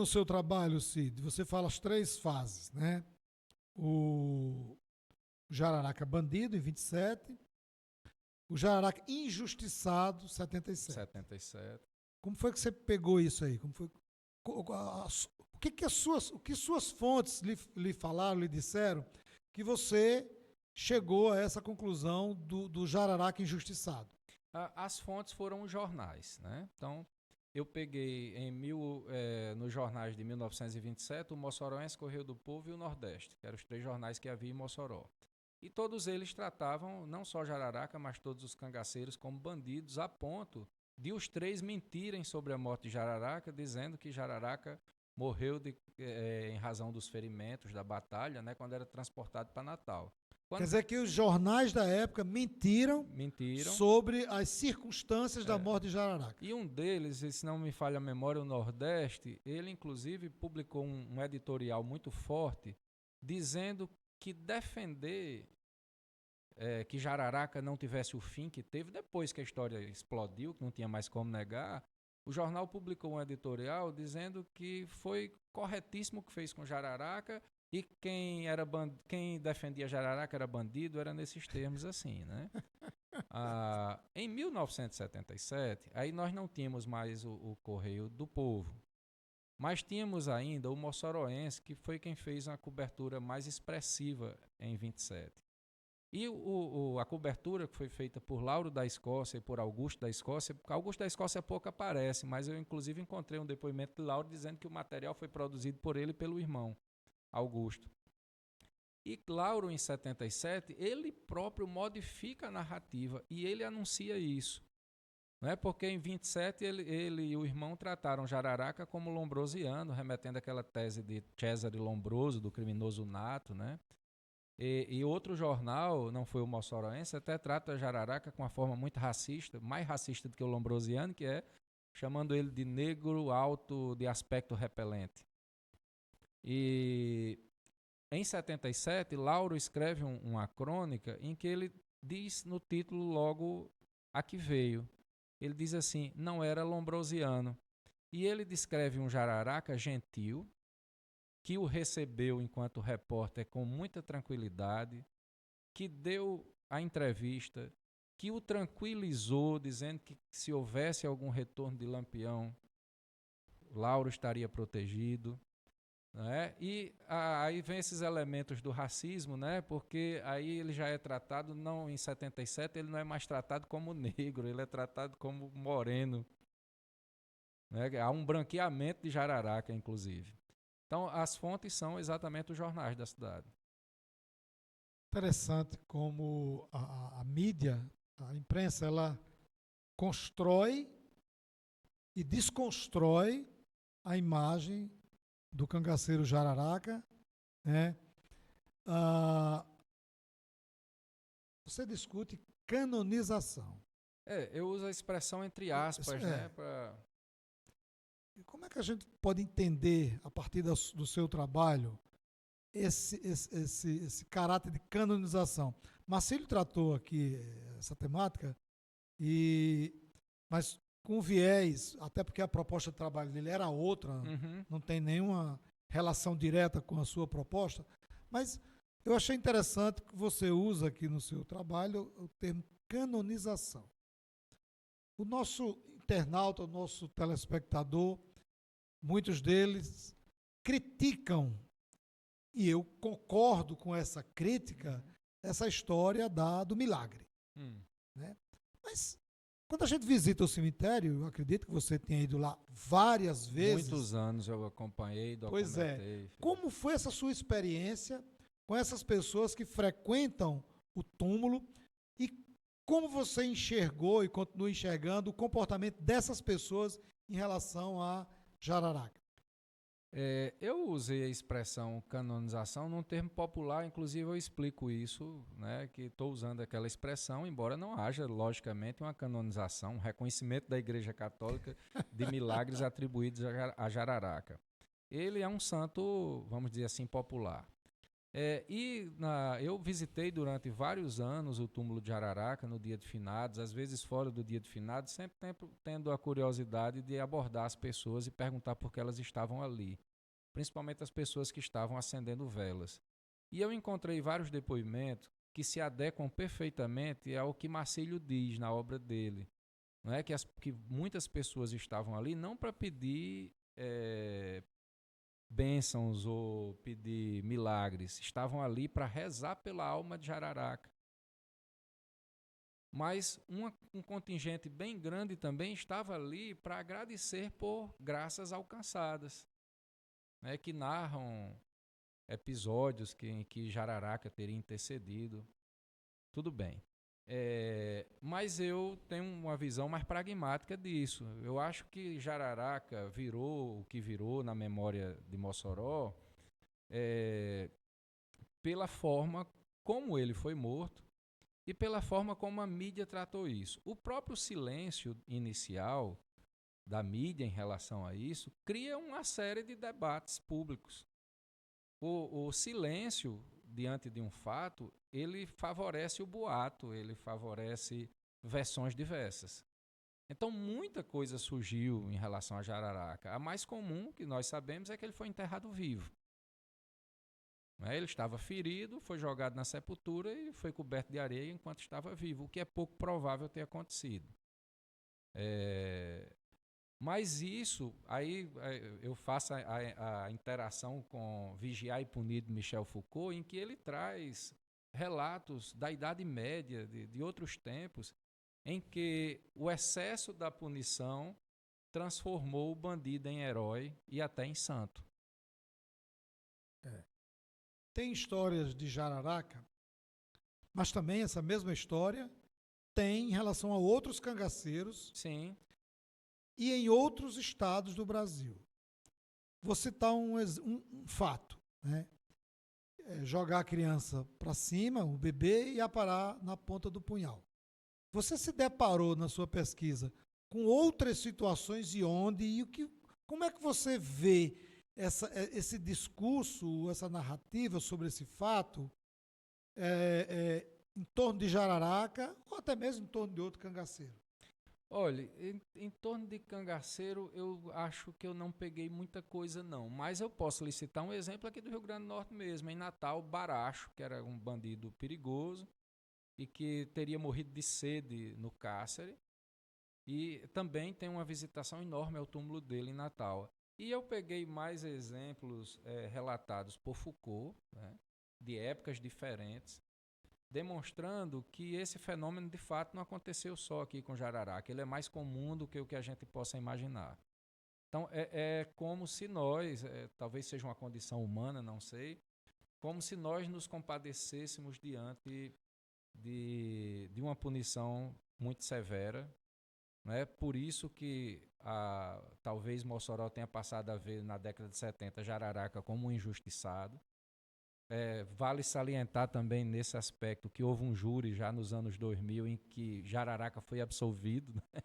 seu trabalho, Cid, você fala as 3 fases, né? O Jararaca Bandido, em 27, o Jararaca Injustiçado, 77. 77. Como foi que você pegou isso aí? Como foi, o que suas fontes lhe falaram, lhe disseram, que você chegou a essa conclusão do Jararaca Injustiçado? As fontes foram os jornais, né? Então, eu peguei nos jornais de 1927 o Mossoroense, Correio do Povo e o Nordeste, que eram os 3 jornais que havia em Mossoró. E todos eles tratavam não só Jararaca, mas todos os cangaceiros como bandidos, a ponto de os 3 mentirem sobre a morte de Jararaca, dizendo que Jararaca morreu em razão dos ferimentos da batalha, né, quando era transportado para Natal. Quer dizer que os jornais da época mentiram sobre as circunstâncias da morte de Jararaca. E um deles, se não me falha a memória, o Nordeste, ele inclusive publicou um editorial muito forte dizendo que defender que Jararaca não tivesse o fim que teve, depois que a história explodiu, que não tinha mais como negar, o jornal publicou um editorial dizendo que foi corretíssimo o que fez com Jararaca e quem defendia Jararaca era bandido, era nesses termos assim, né? Em 1977, aí nós não tínhamos mais o Correio do Povo, mas tínhamos ainda o Mossoroense, que foi quem fez uma cobertura mais expressiva em 27. E a cobertura que foi feita por Lauro da Escócia e por Augusto da Escócia, Augusto da Escócia pouco aparece, mas eu inclusive encontrei um depoimento de Lauro dizendo que o material foi produzido por ele e pelo irmão, Augusto. E Lauro, em 77, ele próprio modifica a narrativa e ele anuncia isso. Não é? Porque em 27 ele e o irmão trataram Jararaca como lombrosiano, remetendo àquela tese de Cesare Lombroso, do criminoso nato, né? E outro jornal, não foi o Mossoroense, até trata Jararaca com uma forma muito racista, mais racista do que o lombrosiano, que é chamando ele de negro alto de aspecto repelente. E em 77, Lauro escreve uma crônica em que ele diz no título logo a que veio. Ele diz assim, não era lombrosiano. E ele descreve um Jararaca gentil, que o recebeu enquanto repórter com muita tranquilidade, que deu a entrevista, que o tranquilizou, dizendo que se houvesse algum retorno de Lampião, Lauro estaria protegido. Né? E aí vem esses elementos do racismo, né? Porque aí ele já é tratado, não em 77, ele não é mais tratado como negro, ele é tratado como moreno. Né? Há um branqueamento de Jararaca, inclusive. Então, as fontes são exatamente os jornais da cidade. Interessante como a mídia, a imprensa, ela constrói e desconstrói a imagem do cangaceiro Jararaca, né? Você discute canonização. Eu uso a expressão entre aspas, né? Como é que a gente pode entender, a partir do seu trabalho, esse caráter de canonização? Marcílio tratou aqui essa temática, mas com viés, até porque a proposta de trabalho dele era outra, não tem nenhuma relação direta com a sua proposta, mas eu achei interessante que você usa aqui no seu trabalho o termo canonização. O nosso internauta, o nosso telespectador, muitos deles criticam, e eu concordo com essa crítica, essa história do milagre. Né? Mas quando a gente visita o cemitério, eu acredito que você tenha ido lá várias vezes. Muitos anos eu acompanhei, documentei. Pois é. Como foi essa sua experiência com essas pessoas que frequentam o túmulo e como você enxergou e continua enxergando o comportamento dessas pessoas em relação a Jararaca? Eu usei a expressão canonização num termo popular, inclusive eu explico isso, né, que estou usando aquela expressão, embora não haja, logicamente, uma canonização, um reconhecimento da Igreja Católica de milagres atribuídos a Jararaca. Ele é um santo, vamos dizer assim, popular. Eu visitei durante vários anos o túmulo de Jararaca no dia de finados, às vezes fora do dia de finados, sempre tendo a curiosidade de abordar as pessoas e perguntar por que elas estavam ali, principalmente as pessoas que estavam acendendo velas. E eu encontrei vários depoimentos que se adequam perfeitamente ao que Marcílio diz na obra dele. Não é? Que muitas pessoas estavam ali não para pedir bênçãos ou pedir milagres, estavam ali para rezar pela alma de Jararaca. Mas um contingente bem grande também estava ali para agradecer por graças alcançadas, né, que narram episódios em que Jararaca teria intercedido. Tudo bem. Mas eu tenho uma visão mais pragmática disso. Eu acho que Jararaca virou o que virou na memória de Mossoró pela forma como ele foi morto e pela forma como a mídia tratou isso. O próprio silêncio inicial da mídia em relação a isso cria uma série de debates públicos. O silêncio diante de um fato, ele favorece o boato, ele favorece versões diversas. Então, muita coisa surgiu em relação a Jararaca. A mais comum, que nós sabemos, é que ele foi enterrado vivo. Ele estava ferido, foi jogado na sepultura e foi coberto de areia enquanto estava vivo, o que é pouco provável ter acontecido. Mas isso, aí eu faço a interação com Vigiar e Punir de Michel Foucault, em que ele traz relatos da Idade Média, de outros tempos, em que o excesso da punição transformou o bandido em herói e até em santo. Tem histórias de Jararaca, mas também essa mesma história tem em relação a outros cangaceiros. Sim. E em outros estados do Brasil. Vou citar um fato, né? Jogar a criança para cima, o bebê, e aparar na ponta do punhal. Você se deparou na sua pesquisa com outras situações e onde, como é que você vê esse discurso, essa narrativa sobre esse fato em torno de Jararaca ou até mesmo em torno de outro cangaceiro? Olha, em torno de cangaceiro, eu acho que eu não peguei muita coisa, não. Mas eu posso lhe citar um exemplo aqui do Rio Grande do Norte mesmo, em Natal, Baracho, que era um bandido perigoso e que teria morrido de sede no cárcere. E também tem uma visitação enorme ao túmulo dele em Natal. E eu peguei mais exemplos relatados por Foucault, né, de épocas diferentes, demonstrando que esse fenômeno de fato não aconteceu só aqui com Jararaca, ele é mais comum do que o que a gente possa imaginar. Então é como se nós, talvez seja uma condição humana, não sei, como se nós nos compadecêssemos diante de uma punição muito severa. Né? Por isso que talvez Mossoró tenha passado a ver na década de 70 Jararaca como um injustiçado. Vale salientar também nesse aspecto que houve um júri já nos anos 2000 em que Jararaca foi absolvido, né?